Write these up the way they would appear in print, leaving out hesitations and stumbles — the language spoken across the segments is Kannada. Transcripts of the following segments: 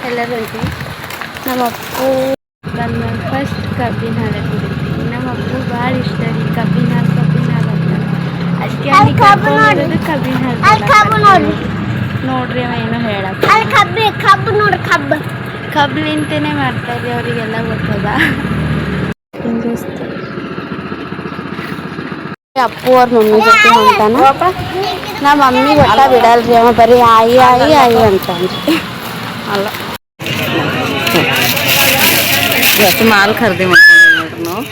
ಎಲ್ಲರೂ ಹೋಗ್ತೀವಿ. ನಮ್ಮ ಅಪ್ಪು ಬಂದ ಫಸ್ಟ್ ಕಬ್ಬಿನ ಹಾಲು ಕುಡಿತೀವಿ. ನಮ್ಮ ಅಪ್ಪು ಭಾಳ ಇಷ್ಟ ರೀ ಕಬ್ಬಿನ ಹಾಲು ಅಂತ. ಅದಕ್ಕೆ ಕರ್ಕೊಂಡ್ಬರೋದು ಕಬ್ಬಿನ ಹಾಲು ನೋಡ್ರಿ ಅವ ಏನೋ ಹೇಳಕ್ಕೆ ಕಬ್ಲಿಂತನೇ ಮಾಡ್ತಾರೆ, ಅವರಿಗೆಲ್ಲ ಗೊತ್ತದ. ಅಪ್ಪು ಅವ್ರ ಮಮ್ಮಿ ಜೊತೆ ಹೊಂಟಾನ. ನಮ್ಮ ಮಮ್ಮಿ ಒಟ್ಟ ಬಿಡಲ್ರಿ, ಅವ ಬರೀ ಆಯಿ ಆಯಿ ಆಯಿ ಅಂತಂದ್ರಿ. ಅಲ್ಲ ಎಷ್ಟು ಮಾಲ್ ಖರೀದಿ ಮಾಡ್ಕೊಂಡ್ರಿ ನೋಡ್ರಿ ನಾವು.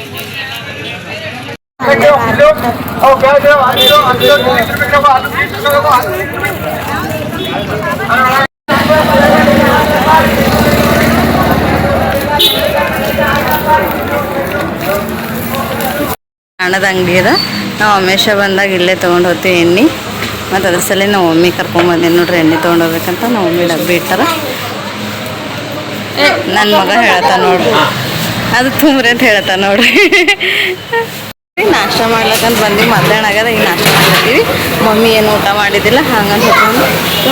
ಹಣದ ಅಂಗಡಿ ಅದ. ನಾವು ಅಮೇಶ ಬಂದಾಗ ಇಲ್ಲೇ ತೊಗೊಂಡು ಹೋಗ್ತೀವಿ ಎಣ್ಣೆ. ಮತ್ತು ಅದ್ರ ಸಲ ನಾವು ಮಮ್ಮಿ ಕರ್ಕೊಂಬಂದೇನು ನೋಡ್ರಿ ಎಣ್ಣೆ ತೊಗೊಂಡೋಗ್ಬೇಕಂತ. ನಾವು ಮಮ್ಮಿ ಡಬ್ಬಿ ಇಟ್ಟಾರ. ನನ್ನ ಮಗ ಹೇಳ್ತಾನ ನೋಡ್ರಿ, ಅದು ತುಂಬ್ರಿ ಅಂತ ಹೇಳ್ತಾನ ನೋಡ್ರಿ. ನಾಷ್ಟ ಮಾಡ್ಲಕ್ಕಂತ ಬಂದು ಮಧ್ಯಾಹ್ನ ಆಗ್ಯದ. ಈಗ ನಾಷ್ಟ ಮಾಡ್ಲತ್ತೀವಿ. ಮಮ್ಮಿ ಏನು ಊಟ ಮಾಡಿದ್ದಿಲ್ಲ, ಹಂಗಂತ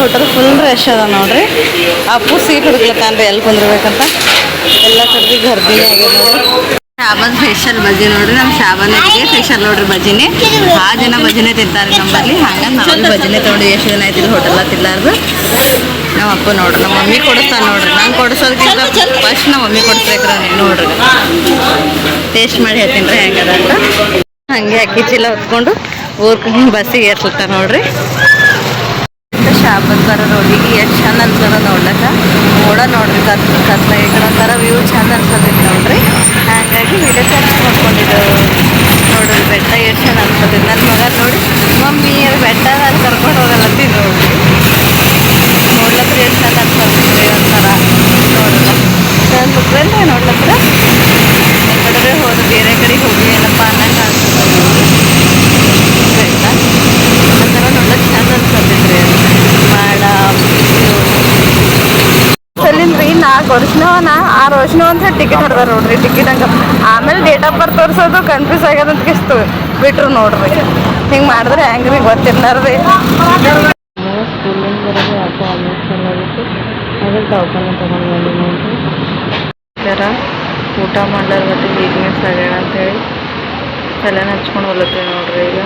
ಹೋಟೆಲ್ ಫುಲ್ ರಶ್ ಅದ ನೋಡ್ರಿ. ಅಪ್ಪು ಸೀಟ್ ಹುಡುಕ್ಲತ್ತಾನ್ರಿ ಎಲ್ಲಿ ಕುಂದ್ರಬೇಕಂತ. ಎಲ್ಲ ಕಡೆ ಗರ್ಭಿಣಿ ಆಗ್ಯದ ನೋಡ್ರಿ. ಶಾಬಾನ್ ಸ್ಪೆಷಲ್ ಬಜ್ಜಿ ನೋಡ್ರಿ. ನಮ್ಮ ಶಾಬಾನಿಗೆ ಸ್ಪೆಷಲ್ ನೋಡ್ರಿ ಬಜ್ಜಿನೇ. ಆ ಜನ ಬಜ್ಜಿನೇ ತಿಂತಾರೆ ನಮ್ಮಲ್ಲಿ. ಹಂಗಂತ ನಾವು ಬಜ್ಜಿನೇ ತೊಗೊಂಡು ಎಷ್ಟು ಜನ ಆಯ್ತಿಲ್ಲ ಹೋಟೆಲ್ಲ ತಿನ್ನಲಾರ್ದು. ನಮ್ಮ ಅಪ್ಪ ನೋಡ್ರಿ, ನಮ್ಮ ಮಮ್ಮಿ ಕೊಡಿಸ್ತಾನೆ ನೋಡ್ರಿ. ನಂಗೆ ಕೊಡಿಸೋದಕ್ಕಿಂತ ಫಸ್ಟ್ ನಮ್ಮ ಮಮ್ಮಿ ಕೊಡಿಸ್ಬೇಕ್ರಿ ನೋಡ್ರಿ. ಟೇಸ್ಟ್ ಮಾಡಿ ಹೇಳ್ತೀನಿ ರೀ ಹೆಂಗದ ಅಂತ. ಹಾಗೆ ಅಕ್ಕಿ ಚೀಲ ಹೊತ್ಕೊಂಡು ಊರ್ಕೊಂಡು ಬಸ್ಸಿಗೆ ಏರ್ಸ್ಲತ್ತ ನೋಡ್ರಿ. ಶಾಬಾನ್ ಬರೋ ರೋಡಿಗೆ ಎಷ್ಟು ಚಂದ ಅನ್ಸದ ನೋಡ್ಲಕ್ಕ. ನೋಡ್ರಿ ಕತ್ಲ ಈ ಕಡೆ ಒಂಥರ ವ್ಯೂ ಚಂದ ಅನ್ಸತೈತಿ ನೋಡ್ರಿ. ಹಾಗಾಗಿ ವಿಡಿಯೋ ಚೆನ್ನಾಗಿ ಮಾಡ್ಕೊಂಡಿದ್ದೆವು ನೋಡ್ರಿ. ಬೆಟ್ಟ ಎಷ್ಟು ಚಂದ ಅನ್ಸತೈತಿ. ನನ್ನ ಮಗ ನೋಡಿ ಮಮ್ಮಿ ಅದು ಬೆಟ್ಟ ಅಲ್ಲಿ ಕರ್ಕೊಂಡು ಹೋಗಲತ್ತಿ ನೋಡ್ರಿ. ನೋಡ್ಲತ್ರ ಎಷ್ಟು ಚಂದ ಅನ್ಸತೈತಿ ಒಂಥರ ನೋಡ್ರಿ. ಚಂದ ಮುಗ್ರಲ್ರಿ ನೋಡ್ಲತ್ರ. ಕಡೆ ಹೋದ್ರೆ ಬೇರೆ ಕಡೆಗೆ ಹೋಗಿ ಏನಪ್ಪ ಅನ್ನಂಗೆ ಅನ್ಸುತ್ತೆ ಬೆಟ್ಟ. ಒಂಥರ ನೋಡ್ಲಕ್ಕೆ ಚಂದ ಅನ್ಸತೈತ್ರಿ. ಮಾಡ ಸಲಿಂದ್ರಿ 4 ವರ್ಷನವನ 6 ವರ್ಷನವ ಅಂತ ಟಿಕೆಟ್ ಹೊಡೆದಾರ ನೋಡ್ರಿ. ಟಿಕೆಟ್ ಹಂಗೆ ಆಮೇಲೆ ಡೇಟ್ ಆಫ್ ಬರ್ತ್ ತೋರಿಸೋದು ಕನ್ಫ್ಯೂಸ್ ಆಗ್ಯದಂತ ಎಷ್ಟು ಬಿಟ್ರು ನೋಡ್ರಿ. ಹಿಂಗೆ ಮಾಡಿದ್ರೆ ಹೆಂಗ್ರಿ ಗೊತ್ತಿರ್ಲಾರ್ರಿ. ಸ್ಕೂಲಿಂದ ಬರೋದು ಯಾಕೋ ಆಲ್ಮೋಸ್ಟ್ ಚೆನ್ನಾಗಿತ್ತು. ಅದ್ರ ದವಾಖಾನೆ ತೊಗೊಂಡು ಬಂದು ನೋಡ್ರಿ. ಥರ ಊಟ ಮಾಡ್ಲಾರ ಬಟ್ಟೆ ವೀಕ್ನೆಸ್ ಆಗ್ಯಾಳ ಅಂತೇಳಿ ತಲೆನ ಹಚ್ಕೊಂಡು ಹೊಲತ್ತೀವಿ ನೋಡ್ರಿ ಈಗ.